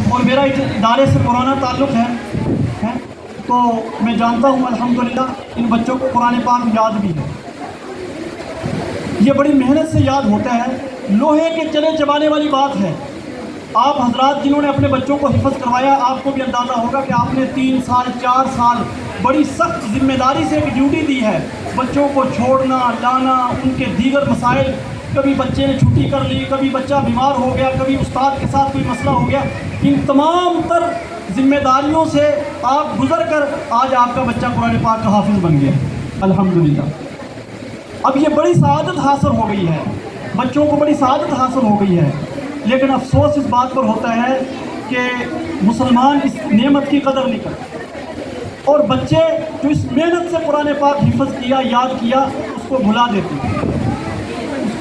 اور میرا ادارے سے پرانا تعلق ہے تو میں جانتا ہوں الحمدللہ ان بچوں کو قرآن پاک یاد بھی ہے. یہ بڑی محنت سے یاد ہوتا ہے. لوہے کے چنے چبانے والی بات ہے. آپ حضرات جنہوں نے اپنے بچوں کو حفظ کروایا, آپ کو بھی اندازہ ہوگا کہ آپ نے 3 سال 4 سال بڑی سخت ذمہ داری سے ایک ڈیوٹی دی ہے. بچوں کو چھوڑنا لانا, ان کے دیگر مسائل, کبھی بچے نے چھٹی کر لی, کبھی بچہ بیمار ہو گیا, کبھی استاد کے ساتھ کوئی مسئلہ ہو گیا. ان تمام تر ذمہ داریوں سے آپ گزر کر آج آپ کا بچہ قرآن پاک کا حافظ بن گیا الحمدللہ. اب یہ بڑی سعادت حاصل ہو گئی ہے, بچوں کو بڑی سعادت حاصل ہو گئی ہے. لیکن افسوس اس بات پر ہوتا ہے کہ مسلمان اس نعمت کی قدر نہیں کرتے, اور بچے جو اس محنت سے قرآن پاک حفظ کیا, یاد کیا, اس کو بھلا دیتے ہیں,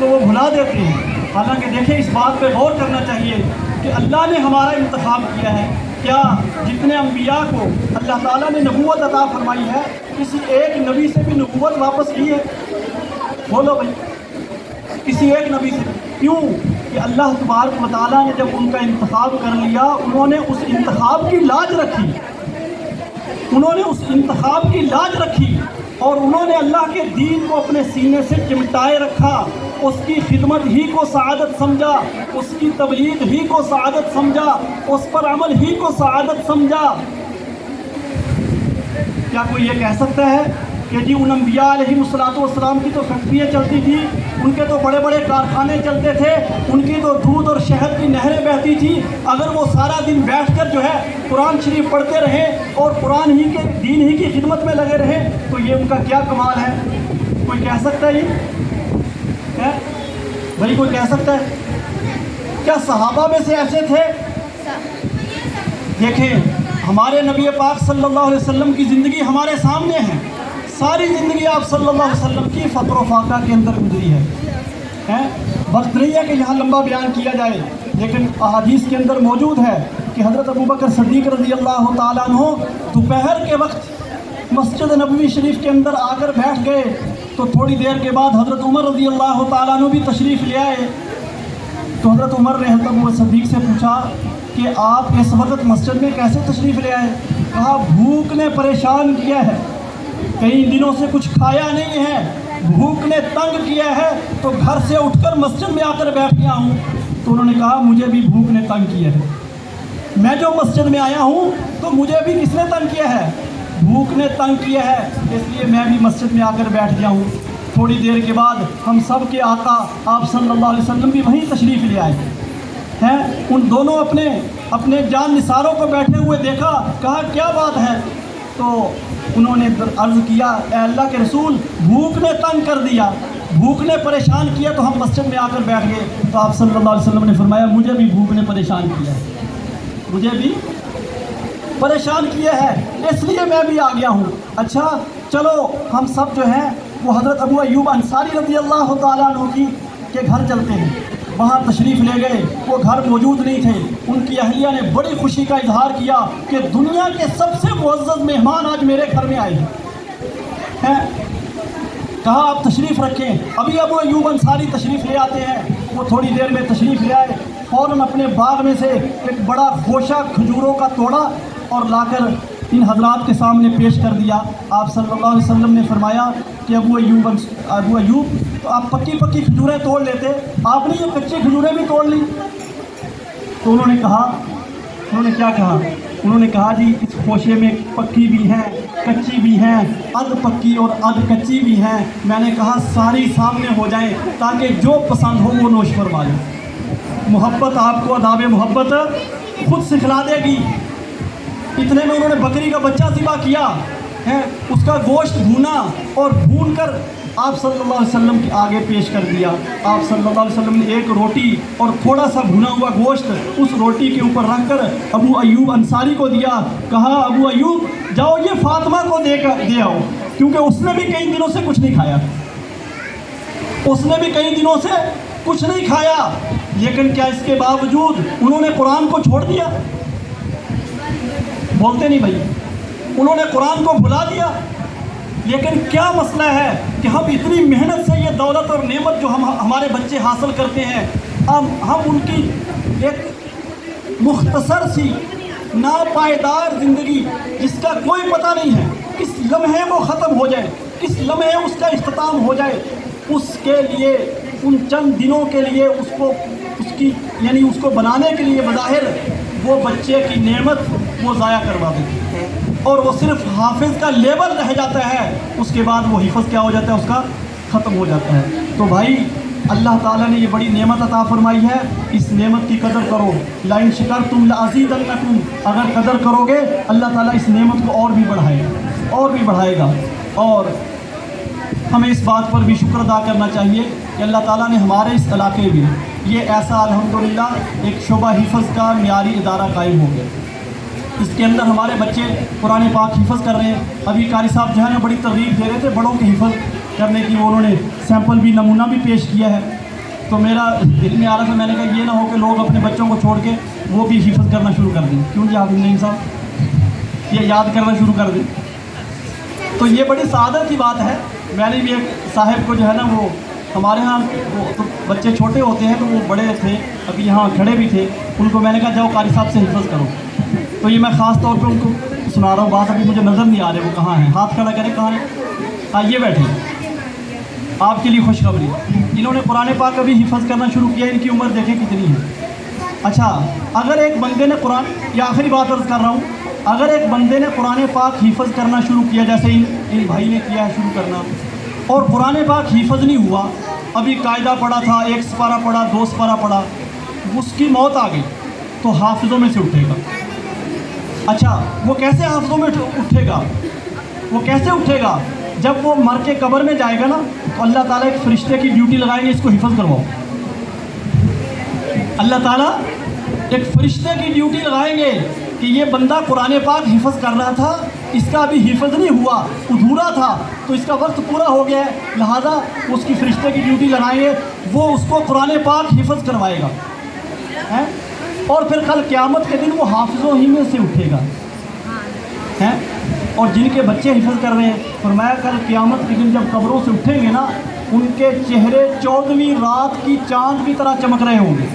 وہ بھلا دیتے ہیں. حالانکہ دیکھیں اس بات پہ غور کرنا چاہیے کہ اللہ نے ہمارا انتخاب کیا ہے. کیا جتنے انبیاء کو اللہ تعالیٰ نے نبوت عطا فرمائی ہے, کسی ایک نبی سے بھی نبوت واپس کی ہے؟ بولو بھائی, کسی ایک نبی سے. کیوں کہ اللہ تبارک و تعالیٰ نے جب ان کا انتخاب کر لیا, انہوں نے اس انتخاب کی لاج رکھی, اور انہوں نے اللہ کے دین کو اپنے سینے سے چمٹائے رکھا. اس کی خدمت ہی کو سعادت سمجھا, اس کی تبلیغ ہی کو سعادت سمجھا, اس پر عمل ہی کو سعادت سمجھا. کیا کوئی یہ کہہ سکتا ہے کہ جی ان انبیاء علیہم السلام کی تو فیکٹریاں چلتی تھی, ان کے تو بڑے بڑے کارخانے چلتے تھے, ان کی تو دودھ اور شہد کی نہریں بہتی تھی, اگر وہ سارا دن بیٹھ کر جو ہے قرآن شریف پڑھتے رہے اور قرآن ہی کے دین ہی کی خدمت میں لگے رہے تو یہ ان کا کیا کمال ہے؟ کوئی کہہ سکتا ہے یہ بھائی؟ کوئی کہہ سکتا ہے؟ کیا صحابہ میں سے ایسے تھے؟ دیکھیں ہمارے نبی پاک صلی اللہ علیہ وسلم کی زندگی ہمارے سامنے ہے. ساری زندگی آپ صلی اللہ علیہ وسلم کی فقر و فاقہ کے اندر گزری ہے. وقت نہیں ہے کہ یہاں لمبا بیان کیا جائے, لیکن احادیث کے اندر موجود ہے کہ حضرت ابوبکر صدیق رضی اللہ تعالیٰ عنہ دوپہر کے وقت مسجد نبوی شریف کے اندر آ کر بیٹھ گئے, تو تھوڑی دیر کے بعد حضرت عمر رضی اللہ تعالیٰ عنہ بھی تشریف لے آئے. تو حضرت عمر نے حضرت ابوبکر صدیق سے پوچھا کہ آپ اس وقت مسجد میں کیسے تشریف لے آئے؟ کہا بھوک نے پریشان کیا ہے, کئی دنوں سے کچھ کھایا نہیں ہے, بھوک نے تنگ کیا ہے, تو گھر سے اٹھ کر مسجد میں آ کر بیٹھ گیا ہوں. تو انہوں نے کہا مجھے بھی بھوک نے تنگ کیا ہے, میں جو مسجد میں آیا ہوں تو مجھے بھی کس نے تنگ کیا ہے؟ بھوک نے تنگ کیا ہے, اس لیے میں بھی مسجد میں آ کر بیٹھ گیا ہوں. تھوڑی دیر کے بعد ہم سب کے آقا آپ صلی اللہ علیہ وسلم بھی وہیں تشریف لے آئے ہیں. ان دونوں اپنے جان نثاروں کو بیٹھے ہوئے دیکھا, کہا کیا بات ہے؟ تو انہوں نے عرض کیا اے اللہ کے رسول, بھوک نے تنگ کر دیا, بھوک نے پریشان کیا, تو ہم مسجد میں آ کر بیٹھ گئے. تو آپ صلی اللہ علیہ وسلم نے فرمایا مجھے بھی بھوک نے پریشان کیا ہے, مجھے بھی پریشان کیا ہے, اس لیے میں بھی آ گیا ہوں. اچھا چلو ہم سب جو ہیں وہ حضرت ابو ایوب انصاری رضی اللہ تعالیٰ عنہ کے گھر چلتے ہیں. وہاں تشریف لے گئے, وہ گھر موجود نہیں تھے. ان کی اہلیہ نے بڑی خوشی کا اظہار کیا کہ دنیا کے سب سے معزز مہمان آج میرے گھر میں آئے ہیں. کہا آپ تشریف رکھیں. ابھی ابو ایوب انصاری تشریف لے آتے ہیں. وہ تھوڑی دیر میں تشریف لے آئے, فوراً اپنے باغ میں سے ایک بڑا گوشہ کھجوروں کا توڑا اور لا کر ان حضرات کے سامنے پیش کر دیا. آپ صلی اللہ علیہ وسلم نے فرمایا کہ ابو ایوب تو آپ پکی کھجوریں توڑ لیتے, آپ نے یہ کچی کھجوریں بھی توڑ لی. تو انہوں نے کیا کہا؟ انہوں نے کہا جی اس خوشے میں پکی بھی ہیں, کچی بھی ہیں, ادھ پکی اور ادھ کچی بھی ہیں. میں نے کہا ساری سامنے ہو جائیں تاکہ جو پسند ہو وہ نوش فرما لیں. محبت آپ کو آداب محبت خود سکھلا دے گی. اتنے میں انہوں نے بکری کا بچہ ذبح کیا ہے, اس کا گوشت بھونا اور بھون کر آپ صلی اللہ علیہ وسلم کے آگے پیش کر دیا. آپ صلی اللہ علیہ وسلم نے ایک روٹی اور تھوڑا سا بھونا ہوا گوشت اس روٹی کے اوپر رکھ کر ابو ایوب انصاری کو دیا. کہا ابو ایوب جاؤ یہ فاطمہ کو دے آؤ, کیونکہ اس نے بھی کئی دنوں سے کچھ نہیں کھایا. لیکن کیا اس کے باوجود انہوں نے قرآن کو چھوڑ دیا؟ بولتے نہیں بھائی, انہوں نے قرآن کو بھلا دیا. لیکن کیا مسئلہ ہے کہ ہم اتنی محنت سے یہ دولت اور نعمت جو ہمارے بچے حاصل کرتے ہیں, ہم ان کی ایک مختصر سی ناپائیدار زندگی جس کا کوئی پتہ نہیں ہے، کس لمحے وہ ختم ہو جائے، کس لمحے اس کا اختتام ہو جائے، اس کے لیے ان چند دنوں کے لیے اس کو بنانے کے لیے بظاہر وہ بچے کی نعمت وہ ضائع کروا دیتے ہیں، اور وہ صرف حافظ کا لیبل رہ جاتا ہے، اس کے بعد وہ حفظ کیا ہو جاتا ہے، اس کا ختم ہو جاتا ہے۔ تو بھائی اللہ تعالیٰ نے یہ بڑی نعمت عطا فرمائی ہے، اس نعمت کی قدر کرو۔ لئن شکرتم لأزیدنکم، اگر قدر کرو گے اللہ تعالیٰ اس نعمت کو اور بھی بڑھائے گا۔ اور ہمیں اس بات پر بھی شکر ادا کرنا چاہیے کہ اللہ تعالیٰ نے ہمارے اس علاقے میں یہ ایسا الحمدللہ ایک شعبہ حفظ کا معیاری ادارہ قائم ہو گیا، اس کے اندر ہمارے بچے قرآن پاک حفظ کر رہے ہیں۔ ابھی قاری صاحب جو ہے نا بڑی ترغیب دے رہے تھے بڑوں کے حفظ کرنے کی، انہوں نے سیمپل بھی نمونہ بھی پیش کیا ہے، تو میرا دل میں آ رہا تھا، میں نے کہا یہ نہ ہو کہ لوگ اپنے بچوں کو چھوڑ کے وہ بھی حفظ کرنا شروع کر دیں، کیوں جی حافظ نعیم صاحب یہ یاد کرنا شروع کر دیں، تو یہ بڑی سعادت کی بات ہے۔ میں نے بھی ایک صاحب کو جو ہے نا وہ ہمارے ہاں وہ تو بچے چھوٹے ہوتے ہیں تو وہ بڑے تھے، ابھی یہاں کھڑے بھی تھے، ان کو میں نے کہا جاؤ قاری صاحب سے حفظ کرو، تو یہ میں خاص طور پہ ان کو سنا رہا ہوں بات، ابھی مجھے نظر نہیں آ رہے وہ کہاں ہیں، ہاتھ کھڑا کریں کہاں ہیں، یہ بیٹھے آپ کے لیے خوشخبری، انہوں نے قرآن پاک ابھی حفظ کرنا شروع کیا، ان کی عمر دیکھیں کتنی ہے۔ اچھا اگر ایک بندے نے قرآن، یہ آخری بات عرض کر رہا ہوں، اگر ایک بندے نے قرآن پاک حفظ کرنا شروع کیا جیسے ان بھائی نے کیا ہے شروع کرنا، اور قرآن پاک حفظ نہیں ہوا، ابھی قاعدہ پڑھا تھا، 1 سپارہ پڑھا، 2 سپارہ پڑھا، اس کی موت آ گئی تو حافظوں میں سے اٹھے گا۔ اچھا وہ کیسے حافظوں میں اٹھے گا؟ وہ کیسے اٹھے گا؟ جب وہ مر کے قبر میں جائے گا نا تو اللہ تعالیٰ ایک فرشتے کی ڈیوٹی لگائیں گے، اس کو حفظ کرواؤ۔ اللہ تعالیٰ ایک فرشتے کی ڈیوٹی لگائیں گے کہ یہ بندہ قرآن پاک حفظ کر رہا تھا، اس کا ابھی حفظ نہیں ہوا، ادھورا تھا، تو اس کا وقت پورا ہو گیا ہے، لہذا اس کی فرشتے کی ڈیوٹی لگائیں گے، وہ اس کو قرآن پاک حفظ کروائے گا، اور پھر کل قیامت کے دن وہ حافظوں ہی میں سے اٹھے گا۔ اور جن کے بچے حفظ کر رہے ہیں، فرمایا کل قیامت کے دن جب قبروں سے اٹھیں گے نا، ان کے چہرے 14ویں رات کی چاند کی طرح چمک رہے ہوں گے۔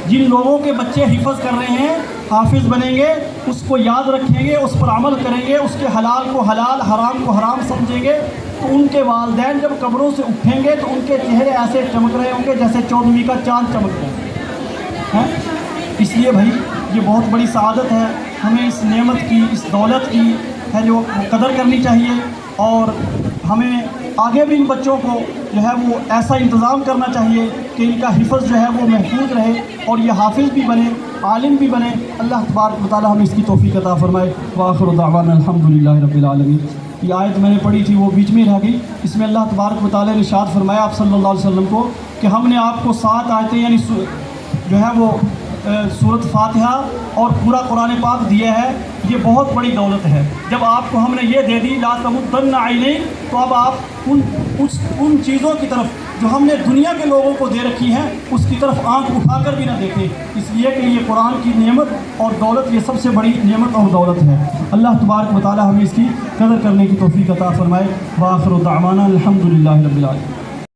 جن لوگوں کے بچے حفظ کر رہے ہیں حافظ بنیں گے، اس کو یاد رکھیں گے، اس پر عمل کریں گے، اس کے حلال کو حلال، حرام کو حرام سمجھیں گے، تو ان کے والدین جب قبروں سے اٹھیں گے تو ان کے چہرے ایسے چمک رہے ہوں گے جیسے 14ویں کا چاند چمک رہا ہے۔ اس لیے بھائی یہ بہت بڑی سعادت ہے، ہمیں اس نعمت کی، اس دولت کی ہے جو قدر کرنی چاہیے، اور ہمیں آگے بھی ان بچوں کو جو ہے وہ ایسا انتظام کرنا چاہیے کہ ان کا حفظ جو ہے وہ محفوظ رہے اور یہ حافظ بھی بنے، عالم بھی بنے۔ اللہ تبارک و تعالیٰ ہمیں اس کی توفیق عطا فرمائے۔ وآخر دعوانا الحمدللہ رب العالمین۔ یہ آیت میں نے پڑھی تھی وہ بیچ میں رہ گئی، اس میں اللہ تبارک و تعالیٰ نے ارشاد فرمایا آپ صلی اللہ علیہ وسلم کو کہ ہم نے آپ کو 7 آیتیں یعنی جو ہے وہ سورۃ فاتحہ اور پورا قرآن پاک دیا ہے، یہ بہت بڑی دولت ہے۔ جب آپ کو ہم نے یہ دے دی لا تمدن عینیک، تو اب آپ ان چیزوں کی طرف جو ہم نے دنیا کے لوگوں کو دے رکھی ہیں اس کی طرف آنکھ اٹھا کر بھی نہ دیکھیں، اس لیے کہ یہ قرآن کی نعمت اور دولت یہ سب سے بڑی نعمت اور دولت ہے۔ اللہ تبارک و تعالیٰ ہمیں اس کی قدر کرنے کی توفیق عطا فرمائے۔ وآخر دعوانا الحمدللہ رب العالمین۔